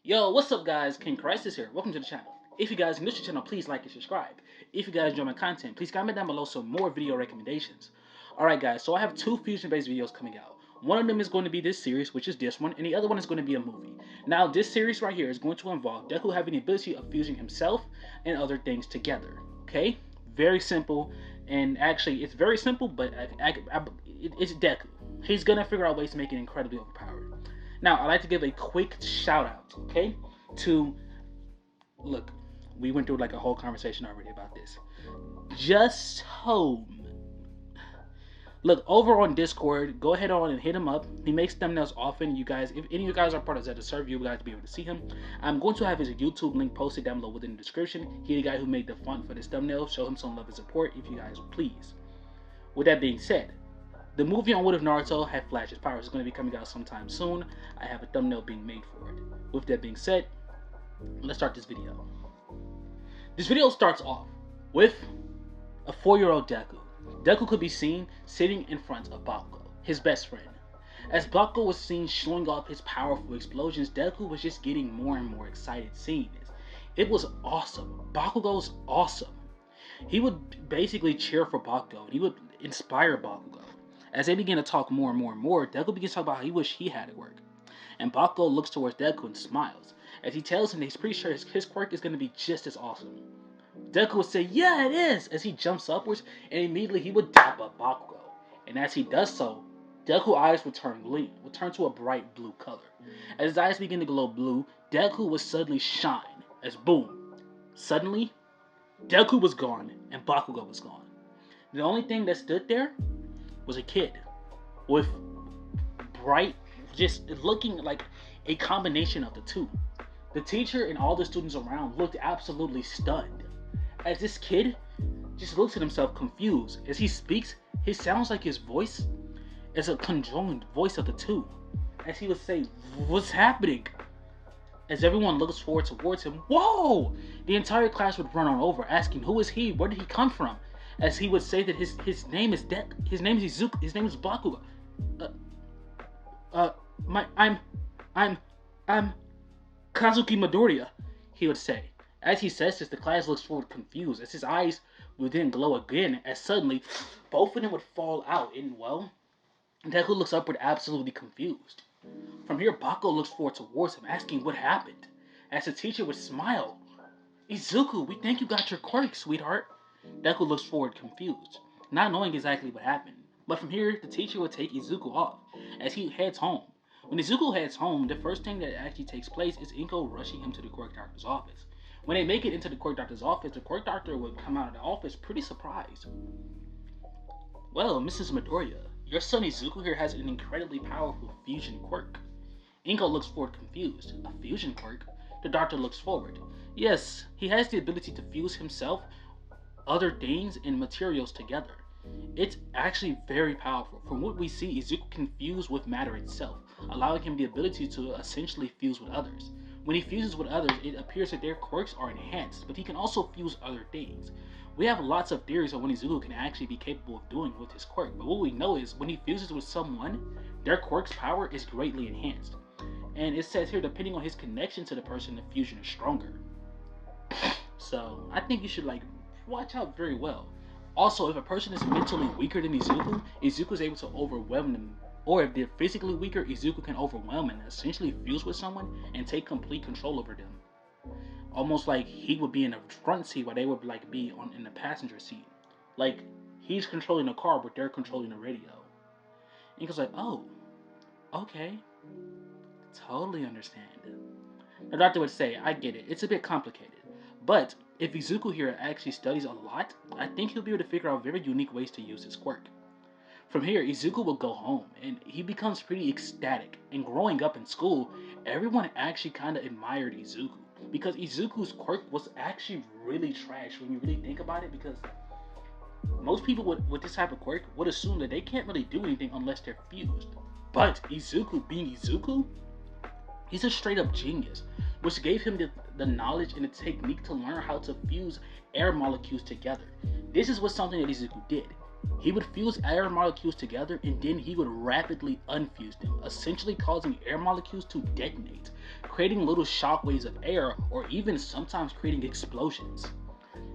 Yo, what's up guys? King Crisis here. Welcome to the channel. If you guys are new to the channel, please like and subscribe. If you guys enjoy my content, please comment down below some more video recommendations. Alright guys, so I have two fusion-based videos coming out. One of them is going to be this series, which is this one, and the other one is going to be a movie. Now, this series right here is going to involve Deku having the ability of fusing himself and other things together. Okay? Very simple, and actually, it's very simple, but it's Deku. He's going to figure out ways to make it incredibly overpowered. Now, I'd like to give a quick shout out, okay, look, we went through like a whole conversation already about this. Just Home. Look, over on Discord, go ahead on and hit him up. He makes thumbnails often. You guys, if any of you guys are part of Zeta server, you guys to be able to see him. I'm going to have his YouTube link posted down below within the description. He's the guy who made the font for this thumbnail. Show him some love and support if you guys please. With that being said, the movie on What If Naruto had Flash's powers. It's going to be coming out sometime soon. I have a thumbnail being made for it. With that being said, let's start this video. This video starts off with a 4-year-old Deku. Deku could be seen sitting in front of Bakugo, his best friend. As Bakugo was seen showing off his powerful explosions, Deku was just getting more and more excited seeing this. It was awesome. Bakugo's awesome. He would basically cheer for Bakugo, and he would inspire Bakugo. As they begin to talk more and more, Deku begins to talk about how he wished he had it work. And Bakugo looks towards Deku and smiles, as he tells him that he's pretty sure his quirk is going to be just as awesome. Deku would say, "Yeah, it is," as he jumps upwards, and immediately he would dap up Bakugo. And as he does so, Deku's eyes would turn to a bright blue color. As his eyes begin to glow blue, Deku would suddenly shine, as boom. Suddenly, Deku was gone, and Bakugo was gone. The only thing that stood there was a kid with bright, just looking like a combination of the two. The teacher and all the students around looked absolutely stunned, as this kid just looks at himself confused. As he speaks, it sounds like his voice is a conjoined voice of the two, as he would say, "What's happening?" As everyone looks forward towards him, whoa! The entire class would run on over, asking, "Who is he? Where did he come from?" As he would say that his name is Izuku, his name is Bakugo. I'm Kazuki Midoriya, he would say. As he says this, the class looks forward confused, as his eyes would then glow again, as suddenly both of them would fall out, and well, Deku looks upward absolutely confused. From here, Bakugo looks forward towards him, asking what happened, as the teacher would smile. "Izuku, we think you got your quirk, sweetheart." Deku looks forward confused, not knowing exactly what happened. But from here, the teacher would take Izuku off, as he heads home. When Izuku heads home, the first thing that actually takes place is Inko rushing him to the Quirk Doctor's office. When they make it into the Quirk Doctor's office, the Quirk Doctor would come out of the office pretty surprised. "Well, Mrs. Midoriya, your son Izuku here has an incredibly powerful fusion quirk." Inko looks forward confused. "A fusion quirk?" The doctor looks forward. "Yes, he has the ability to fuse himself, other things, and materials together. It's actually very powerful. From what we see, Izuku can fuse with matter itself, allowing him the ability to essentially fuse with others. When he fuses with others, it appears that their quirks are enhanced, but he can also fuse other things. We have lots of theories on what Izuku can actually be capable of doing with his quirk, but what we know is when he fuses with someone, their quirk's power is greatly enhanced. And it says here, depending on his connection to the person, the fusion is stronger. So, I think you should watch out very well. Also, if a person is mentally weaker than Izuku, Izuku is able to overwhelm them. Or if they're physically weaker, Izuku can overwhelm and essentially fuse with someone and take complete control over them. Almost like he would be in the front seat while they would be in the passenger seat. Like he's controlling the car, but they're controlling the radio. And he goes like, "Oh, okay, totally understand." The doctor would say, "I get it. It's a bit complicated. But if Izuku here actually studies a lot, I think he'll be able to figure out very unique ways to use his quirk." From here, Izuku will go home, and he becomes pretty ecstatic. And growing up in school, everyone actually kind of admired Izuku, because Izuku's quirk was actually really trash when you really think about it, because most people with this type of quirk would assume that they can't really do anything unless they're fused. But Izuku, being Izuku, he's a straight up genius, which gave him the knowledge and the technique to learn how to fuse air molecules together. This is something that Izuku did. He would fuse air molecules together and then he would rapidly unfuse them, essentially causing air molecules to detonate, creating little shockwaves of air or even sometimes creating explosions.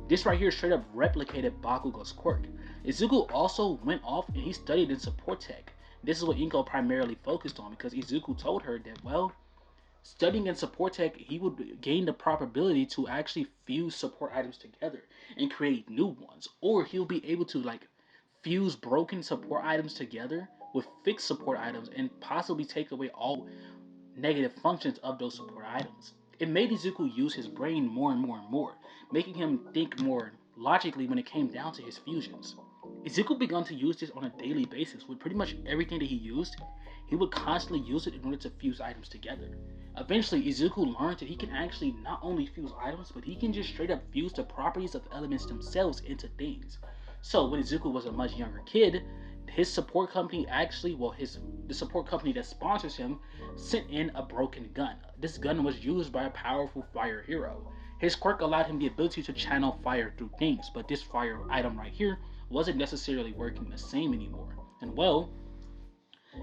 This right here straight up replicated Bakugo's quirk. Izuku also went off and he studied in support tech. This is what Inko primarily focused on because Izuku told her that, well, studying in support tech, he would gain the proper ability to actually fuse support items together and create new ones. Or he'll be able to like fuse broken support items together with fixed support items and possibly take away all negative functions of those support items. It made Izuku use his brain more and more and more, making him think more logically when it came down to his fusions. Izuku began to use this on a daily basis with pretty much everything that he used. He would constantly use it in order to fuse items together. Eventually, Izuku learned that he can actually not only fuse items, but he can just straight up fuse the properties of elements themselves into things. So when Izuku was a much younger kid, his support company actually, well, the support company that sponsors him sent in a broken gun. This gun was used by a powerful fire hero. His quirk allowed him the ability to channel fire through things, but this fire item right here wasn't necessarily working the same anymore. And well,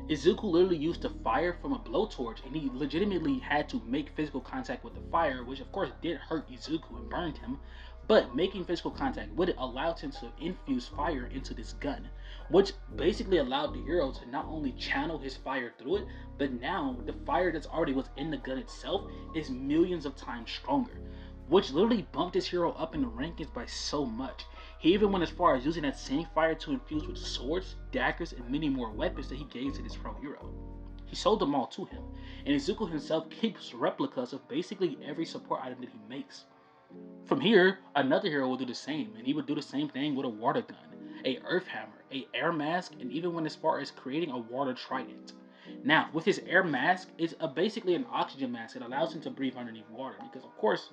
Izuku literally used the fire from a blowtorch and he legitimately had to make physical contact with the fire, which of course did hurt Izuku and burned him, but making physical contact with it allowed him to infuse fire into this gun, which basically allowed the hero to not only channel his fire through it, but now the fire that's already was in the gun itself is millions of times stronger, which literally bumped his hero up in the rankings by so much. He even went as far as using that same fire to infuse with swords, daggers, and many more weapons that he gave to this pro hero. He sold them all to him, and Izuku himself keeps replicas of basically every support item that he makes. From here, another hero will do the same, and he would do the same thing with a water gun, a earth hammer, a air mask, and even went as far as creating a water trident. Now, with his air mask, it's basically an oxygen mask that allows him to breathe underneath water, because of course,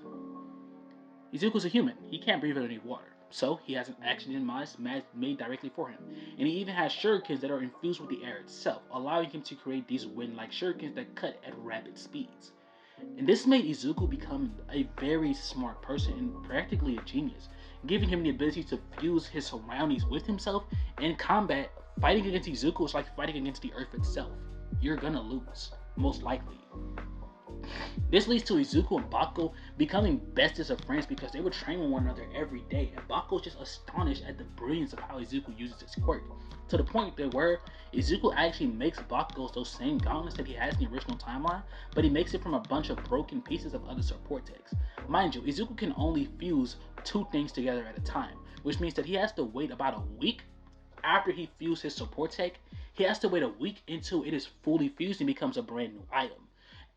Izuku's a human. He can't breathe underneath water. So he has an oxygen mask made directly for him. And he even has shurikens that are infused with the air itself, allowing him to create these wind-like shurikens that cut at rapid speeds. And this made Izuku become a very smart person and practically a genius, giving him the ability to fuse his surroundings with himself. In combat, fighting against Izuku is like fighting against the earth itself. You're gonna lose, most likely. This leads to Izuku and Bakugo becoming bestest of friends because they would train with one another every day, and Bakugo is just astonished at the brilliance of how Izuku uses his quirk, to the point that where Izuku actually makes Bakugo those same gauntlets that he has in the original timeline, but he makes it from a bunch of broken pieces of other support techs. Mind you, Izuku can only fuse 2 things together at a time, which means that he has to wait about a week after he fused his support tech. He has to wait a week until it is fully fused and becomes a brand new item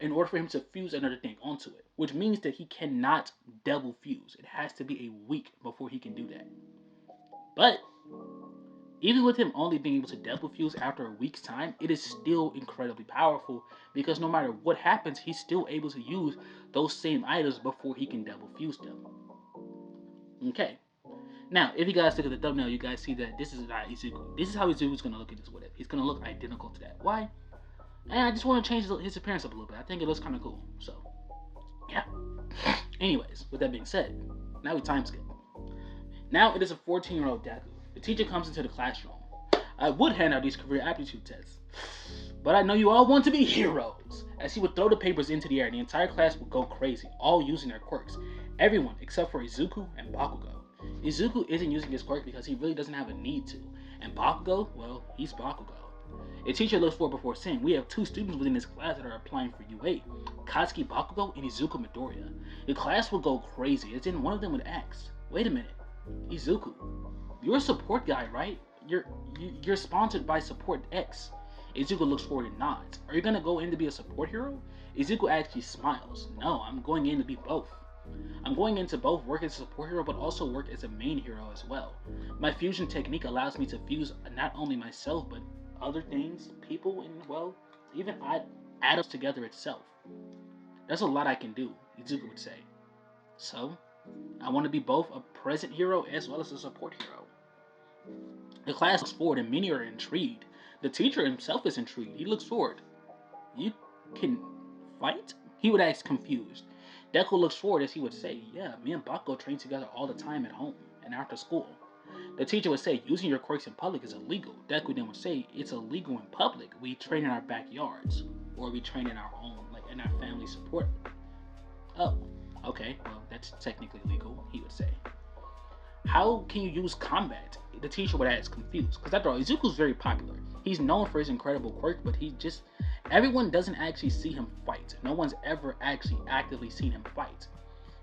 in order for him to fuse another thing onto it, which means that he cannot double fuse. It has to be a week before he can do that. But even with him only being able to double fuse after a week's time, it is still incredibly powerful because no matter what happens, he's still able to use those same items before he can double fuse them. Okay. Now, if you guys look at the thumbnail, you guys see that this is not Izuku. This is how Izuku's going to look in this with it. He's going to look identical to that. Why? And I just want to change his appearance up a little bit. I think it looks kind of cool. So, yeah. Anyways, with that being said, now we time skip. Now it is a 14-year-old Deku. The teacher comes into the classroom. I would hand out these career aptitude tests, but I know you all want to be heroes. As he would throw the papers into the air, the entire class would go crazy, all using their quirks. Everyone except for Izuku and Bakugo. Izuku isn't using his quirk because he really doesn't have a need to. And Bakugo, well, he's Bakugo. A teacher looks forward before saying, we have 2 students within this class that are applying for U8, Katsuki Bakugo and Izuku Midoriya. The class would go crazy, as in one of them would ask, wait a minute, Izuku, you're a support guy, right? You're sponsored by Support X. Izuku looks forward and nods. Are you gonna go in to be a support hero? Izuku actually smiles. No, I'm going in to be both. I'm going in to both work as a support hero, but also work as a main hero as well. My fusion technique allows me to fuse not only myself, but other things, people, and well, even atoms together itself. There's a lot I can do, Izuku would say. So, I want to be both a present hero as well as a support hero. The class looks forward and many are intrigued. The teacher himself is intrigued. He looks forward. You can fight? He would ask confused. Deku looks forward as he would say, yeah, me and Bakugo train together all the time at home and after school. The teacher would say, using your quirks in public is illegal. Deku then would say, it's illegal in public. We train in our backyards. Or we train in our own, like in our family support. Oh, okay, well, that's technically legal, he would say. How can you use combat? The teacher would ask, confused. Because after all, Izuku's very popular. He's known for his incredible quirk, but everyone doesn't actually see him fight. No one's ever actually actively seen him fight.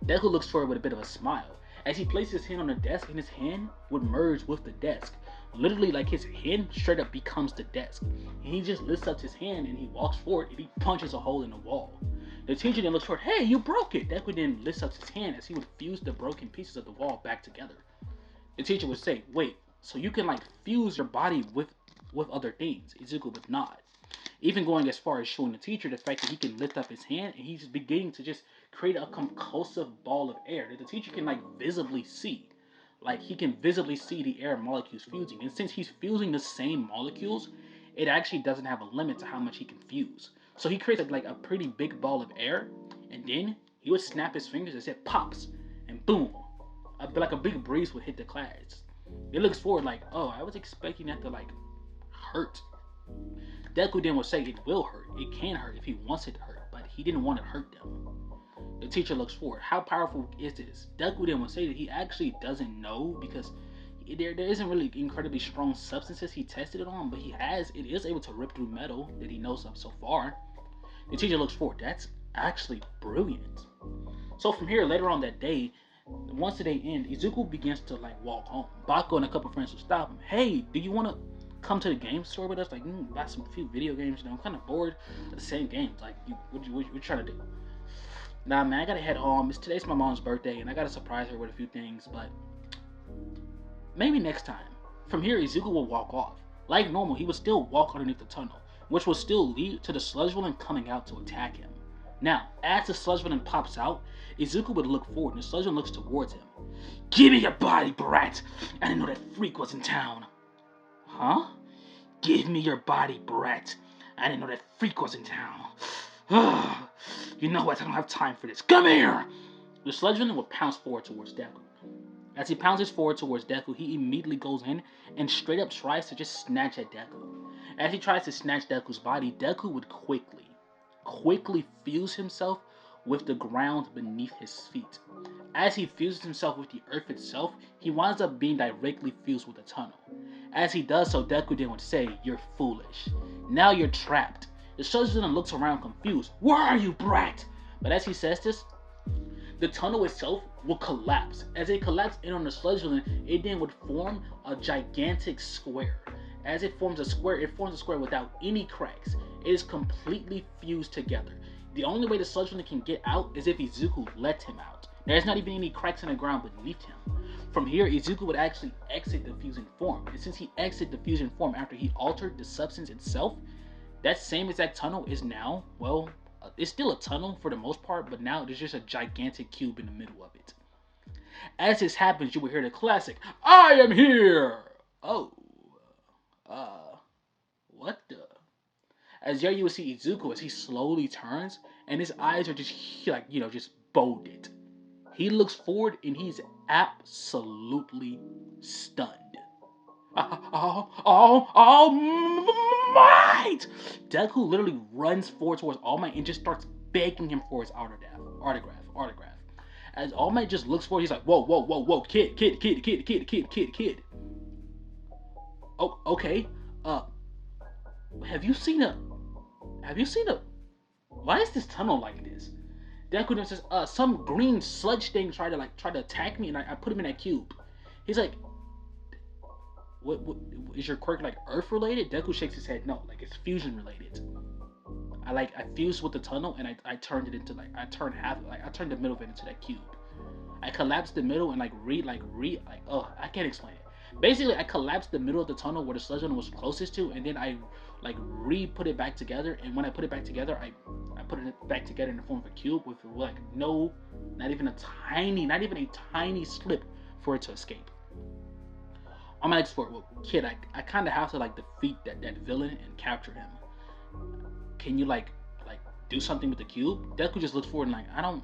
Deku looks forward with a bit of a smile. As he places his hand on the desk, and his hand would merge with the desk. Literally, like his hand straight up becomes the desk. And he just lifts up his hand and he walks forward and he punches a hole in the wall. The teacher then looks forward, hey, you broke it! Deku then lifts up his hand as he would fuse the broken pieces of the wall back together. The teacher would say, wait, so you can like fuse your body with other things? Izuku would nod. Even going as far as showing the teacher the fact that he can lift up his hand and he's beginning to just create a concussive ball of air that the teacher can like visibly see. Like he can visibly see the air molecules fusing. And since he's fusing the same molecules, it actually doesn't have a limit to how much he can fuse. So he creates like a pretty big ball of air, and then he would snap his fingers as it pops, and boom, like a big breeze would hit the class. It looks forward like, oh, I was expecting that to like hurt. Deku then would say it will hurt. It can hurt if he wants it to hurt, but he didn't want to hurt them. The teacher looks forward. How powerful is this? Deku then would say that he actually doesn't know because there isn't really incredibly strong substances he tested it on, but it is able to rip through metal that he knows of so far. The teacher looks forward. That's actually brilliant. So from here, later on that day, once the day ends, Izuku begins to like walk home. Bako and a couple friends will stop him. Hey, do you want to come to the game store with us? Like, buy some few video games. You know, I'm kind of bored of the same games. Like, what you trying to do? Nah, man, I gotta head home. Today's my mom's birthday, and I gotta surprise her with a few things. But maybe next time. From here, Izuku will walk off. Like normal, he would still walk underneath the tunnel, which will still lead to the sludge villain coming out to attack him. Now, as the sludge villain pops out, Izuku would look forward, and the sludge villain looks towards him. Give me your body, brat! I didn't know that freak was in town. Huh? Give me your body, brat. I didn't know that freak was in town. You know what? I don't have time for this. Come here! The sludge villain would pounce forward towards Deku. As he pounces forward towards Deku, he immediately goes in and straight up tries to just snatch at Deku. As he tries to snatch Deku's body, Deku would quickly fuse himself with the ground beneath his feet. As he fuses himself with the earth itself, he winds up being directly fused with the tunnel. As he does so, Deku then would say, you're foolish. Now you're trapped. The sludge villain looks around confused. Where are you, brat? But as he says this, the tunnel itself will collapse. As it collapsed in on the sludge villain, it then would form a gigantic square. As it forms a square without any cracks. It is completely fused together. The only way the sludge villain can get out is if Izuku lets him out. There's not even any cracks in the ground beneath him. From here, Izuku would actually exit the fusion form. And since he exited the fusion form after he altered the substance itself, that same exact tunnel is now, well, it's still a tunnel for the most part, but now there's just a gigantic cube in the middle of it. As this happens, you will hear the classic, I am here! Oh, what the? As there you will see Izuku as he slowly turns, and his eyes are just like, just bolded. He looks forward and he's absolutely stunned. All Might! Deku literally runs forward towards All Might and just starts begging him for his autograph. As All Might just looks forward, he's like, whoa, kid. Oh, okay. Have you seen a? Why is this tunnel like this? Deku then says, some green sludge thing tried to attack me, and I put him in that cube. He's like, what is your quirk like Earth related? Deku shakes his head. No, like it's fusion related. I fused with the tunnel and I turned it into I turned the middle of it into that cube. I collapsed the middle and I can't explain it. Basically, I collapsed the middle of the tunnel where the sludge was closest to, and then I put it back together. And when I put it back together, I put it back together in the form of a cube with not even a tiny slip for it to escape. I'm an expert. Well, kid, I kind of have to defeat that villain and capture him. Can you do something with the cube? Deku just looks forward and I don't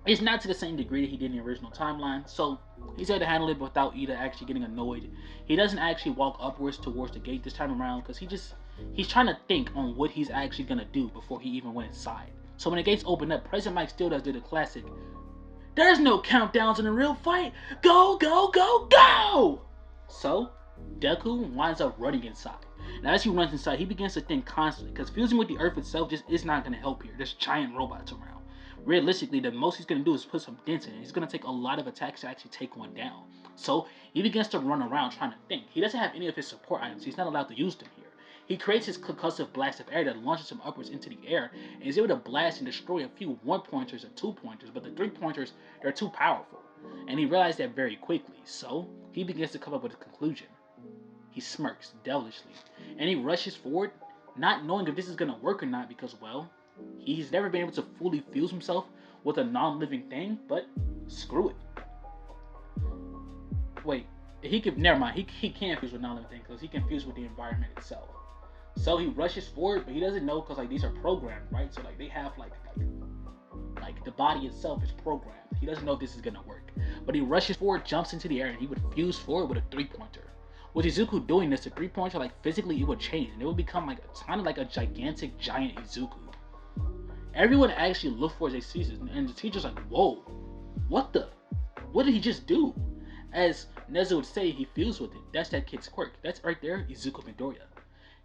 It's not to the same degree that he did in the original timeline, so he's able to handle it without Ida actually getting annoyed. He doesn't actually walk upwards towards the gate this time around because he's trying to think on what he's actually gonna do before he even went inside. So when the gates open up, President Mike still does do the classic, "There's no countdowns in a real fight. Go, go, go, go!" So Deku winds up running inside. Now as he runs inside, he begins to think constantly because fusing with the Earth itself just is not going to help here. There's giant robots around. Realistically, the most he's going to do is put some dents in it. He's going to take a lot of attacks to actually take one down. So he begins to run around trying to think. He doesn't have any of his support items. He's not allowed to use them here. He creates his concussive blast of air that launches him upwards into the air and is able to blast and destroy a few 1-pointers and 2-pointers, but the 3-pointers, they're too powerful. And he realized that very quickly. So he begins to come up with a conclusion. He smirks devilishly and he rushes forward, not knowing if this is going to work or not because, well, he's never been able to fully fuse himself with a non-living thing, but screw it. Wait, never mind, he can't fuse with non-living things because he can fuse with the environment itself. So he rushes forward, but he doesn't know because like these are programmed, right? So like they have like the body itself is programmed. He doesn't know if this is going to work. But he rushes forward, jumps into the air, and he would fuse forward with a 3-pointer. With Izuku doing this, the 3-pointer, like physically, it would change, and it would become like kind of like a gigantic giant Izuku. Everyone actually looked for his sees it, and the teacher's like, "Whoa, what did he just do?" As Nezu would say, he fused with it. That's that kid's quirk. That's right there, Izuku Midoriya.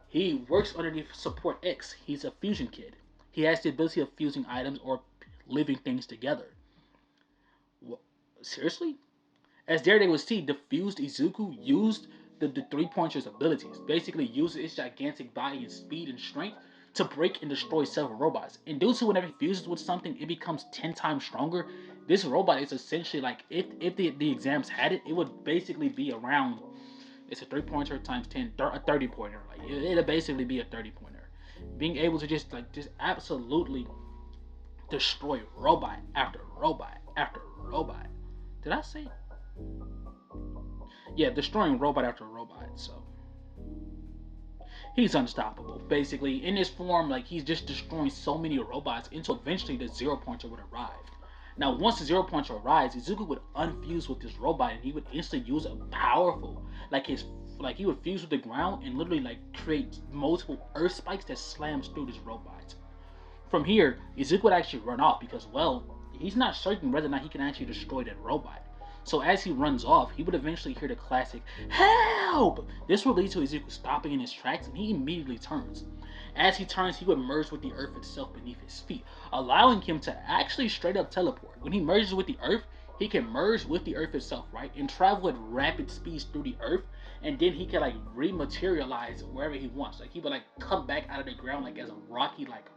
He works underneath Support X. He's a fusion kid. He has the ability of fusing items or living things together. What? Seriously? As there they would see, the fused Izuku used the 3-pointer's abilities, basically uses its gigantic body and speed and strength to break and destroy several robots. And due to whenever he fuses with something, it becomes 10 times stronger. This robot is essentially like, if the exams had it, it would basically be around, it's a 3-pointer times 10, a 30-pointer. Like, it'll basically be a 30-pointer. Being able to just absolutely destroy robot after robot after robot. Did I say? Yeah, destroying robot after robot, so he's unstoppable. Basically, in this form, like he's just destroying so many robots until eventually the 0-pointer would arrive. Now, once the 0-pointer arrives, Izuku would unfuse with this robot and he would instantly use a powerful, he would fuse with the ground and literally like create multiple earth spikes that slams through this robot. From here, Izuku would actually run off because, well, he's not certain whether or not he can actually destroy that robot. So as he runs off, he would eventually hear the classic, "Help!" This will lead to Izuku stopping in his tracks and he immediately turns. As he turns, he would merge with the earth itself beneath his feet, allowing him to actually straight up teleport. When he merges with the earth, he can merge with the earth itself, right? And travel at rapid speeds through the earth, and then he can like rematerialize wherever he wants. Like he would like come back out of the ground like as a rocky, like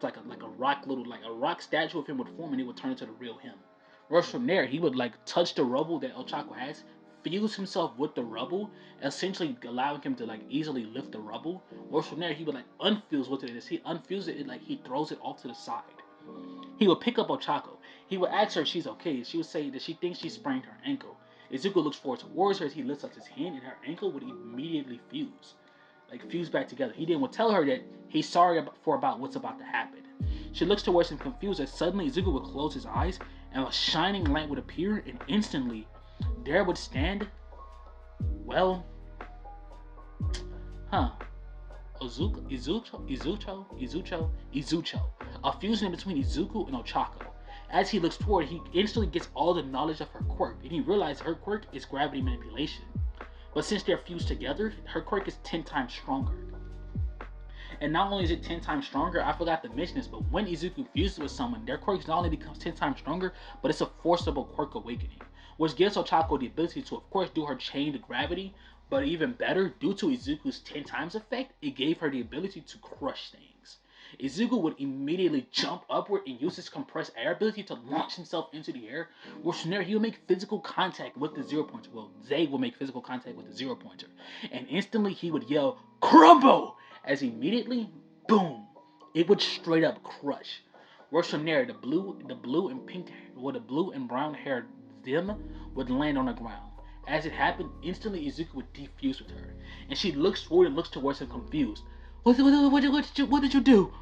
a rock statue of him would form and it would turn into the real him. Whereas from there, he would like touch the rubble that Ochako has, fuse himself with the rubble, essentially allowing him to like easily lift the rubble. Whereas from there, he would like unfuse with it. As he unfuses it, like he throws it off to the side. He would pick up Ochako. He would ask her if she's okay. She would say that she thinks she sprained her ankle. Izuku looks forward towards her as he lifts up his hand, and her ankle would immediately fuse back together. He then would tell her that he's sorry about what's about to happen. She looks towards him confused as suddenly Izuku would close his eyes and a shining light would appear, and instantly there would stand, well, Izucho, a fusion between Izuku and Ochako. As he looks toward, he instantly gets all the knowledge of her quirk, and he realizes her quirk is gravity manipulation. But since they're fused together, her quirk is 10 times stronger. And not only is it 10 times stronger, I forgot to mention this, but when Izuku fuses with someone, their quirk not only becomes 10 times stronger, but it's a forcible quirk awakening, which gives Ochako the ability to, of course, do her chain to gravity, but even better, due to Izuku's 10 times effect, it gave her the ability to crush things. Izuku would immediately jump upward and use his compressed air ability to launch himself into the air, which from there he will make physical contact with the 0-pointer. Well, Zay will make physical contact with the 0-pointer. And instantly he would yell, "Crumble!" As immediately, boom, it would straight up crush. Whereas from there, the blue and brown hair them would land on the ground. As it happened, instantly Izuku would defuse with her, and she looks forward and looks towards him confused. What did you do?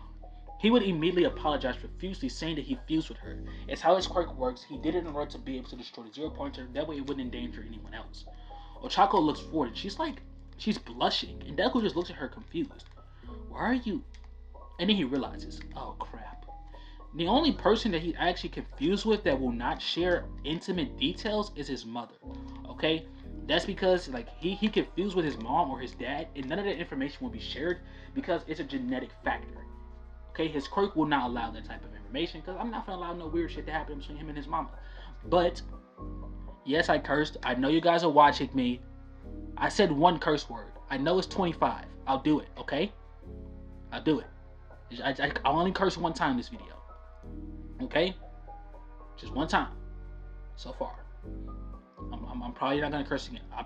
He would immediately apologize profusely, saying that he fused with her. It's how his quirk works. He did it in order to be able to destroy the zero pointer. That way it wouldn't endanger anyone else. Ochako looks forward. She's blushing, and Deku just looks at her confused. Why are you? And then he realizes, oh crap. The only person that he's actually confused with that will not share intimate details is his mother. Okay? That's because like he confused with his mom or his dad, and none of that information will be shared because it's a genetic factor. Okay, his quirk will not allow that type of information because I'm not gonna allow no weird shit to happen between him and his mama. But yes, I cursed. I know you guys are watching me. I said one curse word. I know it's 25. I'll do it. Okay, I'll do it. I only cursed one time this video. Okay, just one time so far. I'm probably not gonna curse again. I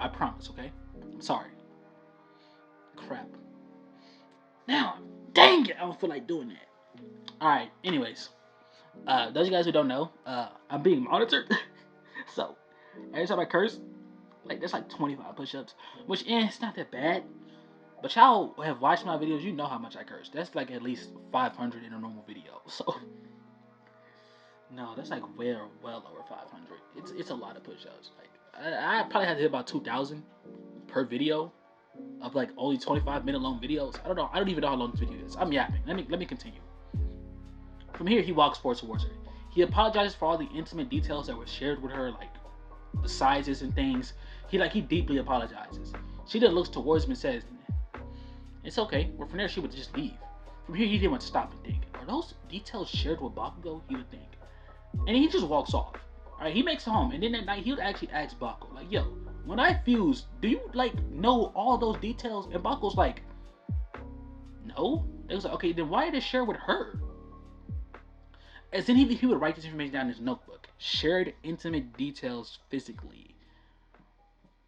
promise. Okay, I'm sorry. Crap. Now, dang it, I don't feel like doing that. Alright, anyways. Those of you guys who don't know, I'm being monitored. So, every time I curse, like, there's like 25 push-ups. Which, it's not that bad. But y'all have watched my videos, you know how much I curse. That's like at least 500 in a normal video. So, no, that's like well over 500. It's a lot of push-ups. Like, I probably had to hit about 2,000 per video. Of like only 25-minute long videos. I don't know. I don't even know how long this video is. I'm yapping. Let me continue. From here, he walks forward towards her. He apologizes for all the intimate details that were shared with her, like the sizes and things. He deeply apologizes. She then looks towards him and says, "It's okay." Well, from there, she would just leave. From here, he didn't want to stop and think. Are those details shared with Bakugo? He would think. And he just walks off. Alright, he makes it home. And then that night, he would actually ask Bakugo, like, yo, when I fuse, do you, like, know all those details? And Bakugo's like, no. It was like, okay, then why did it share with her? As then he would write this information down in his notebook. Shared intimate details physically.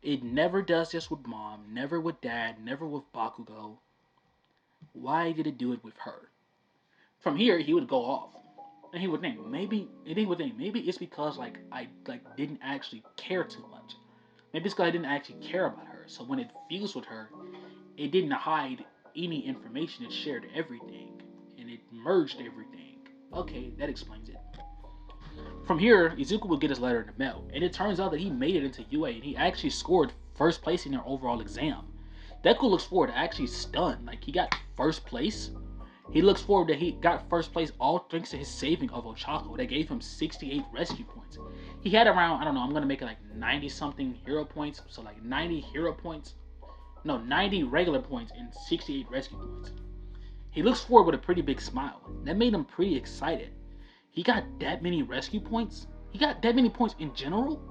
It never does this with mom, never with dad, never with Bakugo. Why did it do it with her? From here, he would go off. And he would think, maybe it's because I didn't actually care too much. Maybe it's because I didn't actually care about her. So when it fused with her, it didn't hide any information. It shared everything. And it merged everything. Okay, that explains it. From here, Izuku would get his letter in the mail. And it turns out that he made it into UA. And he actually scored first place in their overall exam. Deku looks forward to actually stunned. Like, he got first place. He looks forward that he got first place all thanks to his saving of Ochako. That gave him 68 rescue points. He had around, I don't know, I'm going to make it like 90 something hero points. So like 90 hero points. No, 90 regular points and 68 rescue points. He looks forward with a pretty big smile. That made him pretty excited. He got that many rescue points. He got that many points in general.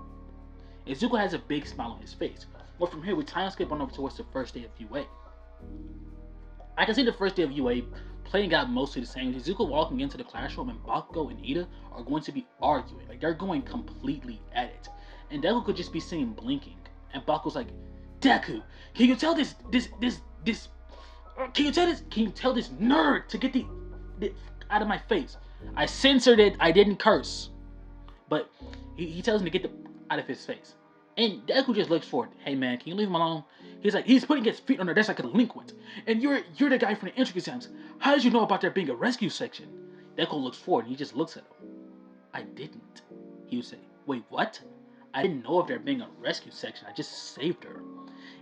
Izuku has a big smile on his face. Well, from here, we time skip on over towards the first day of UA. I can see the first day of UA playing out mostly the same. Izuku walking into the classroom and Bakugo and Ida are going to be arguing. Like, they're going completely at it. And Deku could just be seen blinking. And Bakugo's like, Deku, can you tell this nerd to get the out of my face? I censored it. I didn't curse. But he tells him to get the out of his face. And Deku just looks forward. Hey man, can you leave him alone? He's like, he's putting his feet on her desk like a delinquent. And you're the guy from the entry exams. How did you know about there being a rescue section? Deku looks forward and he just looks at him. I didn't. He would say, wait, what? I didn't know of there being a rescue section. I just saved her.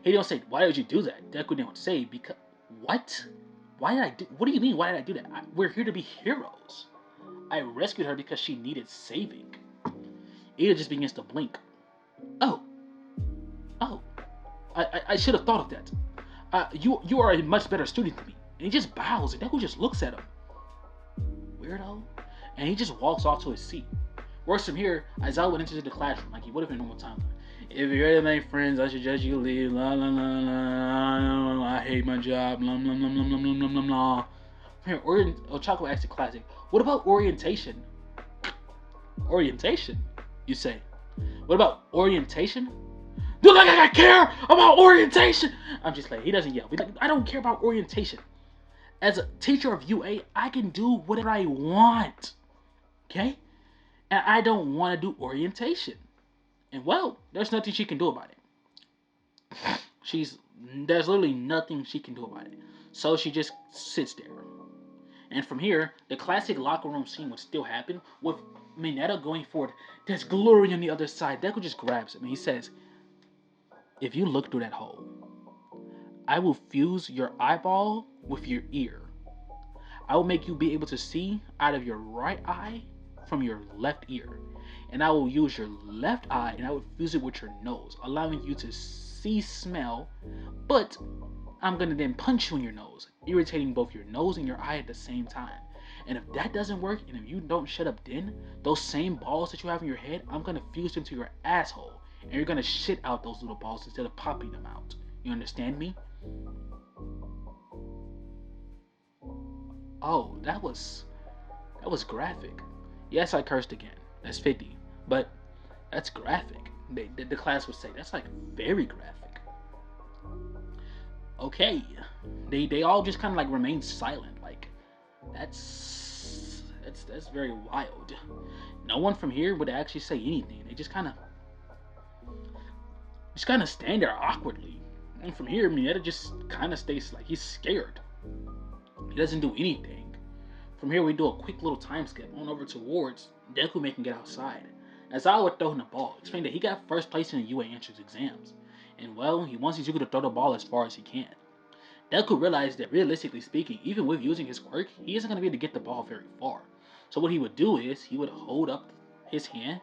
He don't say, why did you do that? Deku didn't say, because, what? Why did I do, what do you mean, why did I do that? We're here to be heroes. I rescued her because she needed saving. Ida just begins to blink. Oh, I should have thought of that. You are a much better student than me. And he just bows, and Deku just looks at him. Weirdo. And he just walks off to his seat. Worse from here, Aizawa went into the classroom like he would have in normal time. If you're ready to make friends, I suggest you leave. La la la la. I hate my job. Lum lum lum lum lum lum lum lum lum. From here, Ochako asks the classic. What about orientation? Orientation, you say? What about orientation? Do like I care about orientation? I'm just like, he doesn't yell. He's like, I don't care about orientation. As a teacher of UA, I can do whatever I want. Okay? And I don't want to do orientation. And well, there's nothing she can do about it. There's literally nothing she can do about it. So she just sits there. And from here, the classic locker room scene would still happen with Mineta going forward. There's glory on the other side. Deku just grabs him and he says, "If you look through that hole, I will fuse your eyeball with your ear. I will make you be able to see out of your right eye from your left ear. And I will use your left eye and I will fuse it with your nose, allowing you to see, smell, but I'm gonna then punch you in your nose, irritating both your nose and your eye at the same time. And if that doesn't work, and if you don't shut up then, those same balls that you have in your head, I'm gonna fuse them to your asshole. And you're gonna shit out those little balls instead of popping them out. You understand me?" Oh, that was graphic. Yes, I cursed again. That's 50. But that's graphic. The class would say that's like very graphic. Okay. They all just kind of like remain silent. Like that's very wild. No one from here would actually say anything. They just kind of stand there awkwardly. And from here, Mineta just kind of stays like he's scared. He doesn't do anything. From here, we do a quick little time skip on over towards Deku making it outside. As I would throw him the ball, explain that he got first place in the UA entrance exams. And well, he wants Izuku to throw the ball as far as he can. Deku realized that realistically speaking, even with using his quirk, he isn't going to be able to get the ball very far. So what he would do is, he would hold up his hand,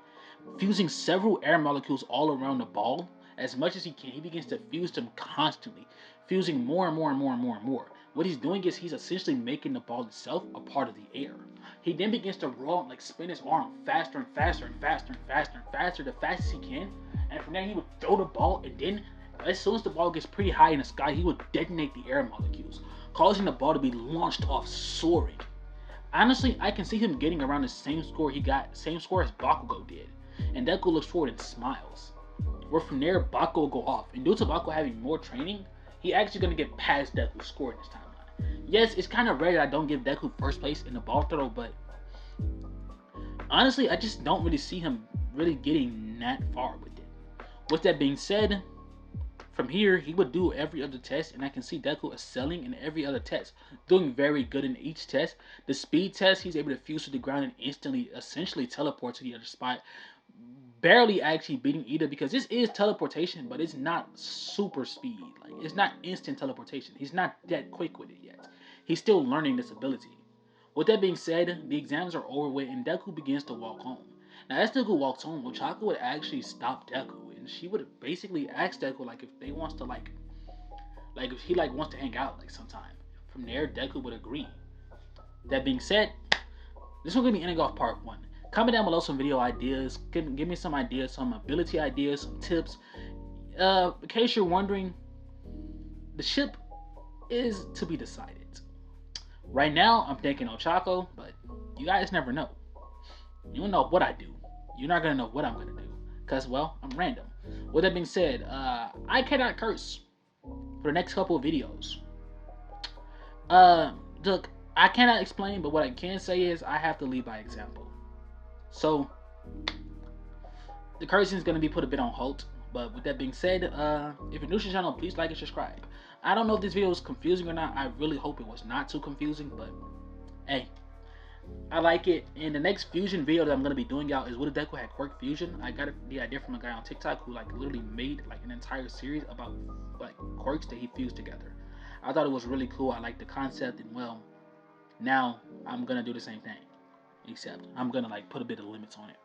fusing several air molecules all around the ball. As much as he can, he begins to fuse them constantly, fusing more and more and more and more and more. What he's doing is he's essentially making the ball itself a part of the air. He then begins to roll and like spin his arm faster and faster and faster and faster and faster, the fastest he can. And from there he would throw the ball, and then as soon as the ball gets pretty high in the sky, he would detonate the air molecules, causing the ball to be launched off soaring. Honestly, I can see him getting around the same score as Bakugo did. And Deku looks forward and smiles. Where from there, Bakugo will go off. And due to Bakugo having more training, he actually going to get past Deku's score in this timeline. Yes, it's kind of rare that I don't give Deku first place in the ball throw, but honestly, I just don't really see him really getting that far with it. With that being said, from here, he would do every other test, and I can see Deku excelling in every other test, doing very good in each test. The speed test, he's able to fuse to the ground and instantly, essentially teleport to the other spot, barely actually beating Ida, because this is teleportation, but it's not super speed. Like, it's not instant teleportation. He's not that quick with it yet. He's still learning this ability. With that being said, the exams are over with, and Deku begins to walk home. Now, as Deku walks home, Ochako would actually stop Deku, and she would basically ask Deku like if they wants to like if he like wants to hang out like sometime. From there, Deku would agree. That being said, this will be the ending off part 1. Comment down below some video ideas. Give me some ideas, some ability ideas, some tips. In case you're wondering, the ship is to be decided. Right now, I'm thinking Ochako, but you guys never know. You don't know what I do. You're not gonna know what I'm gonna do, cause well, I'm random. With that being said, I cannot curse for the next couple of videos. Look, I cannot explain, but what I can say is I have to lead by example. So the cursing is gonna be put a bit on hold. But with that being said, if you're new to the channel, please like and subscribe. I don't know if this video was confusing or not. I really hope it was not too confusing, but hey, I like it. And the next fusion video that I'm gonna be doing out is what if Deku had Quirk fusion. I got the idea from a guy on TikTok who like literally made like an entire series about like quirks that he fused together. I thought it was really cool. I like the concept, and well, now I'm gonna do the same thing, except I'm gonna like put a bit of limits on it.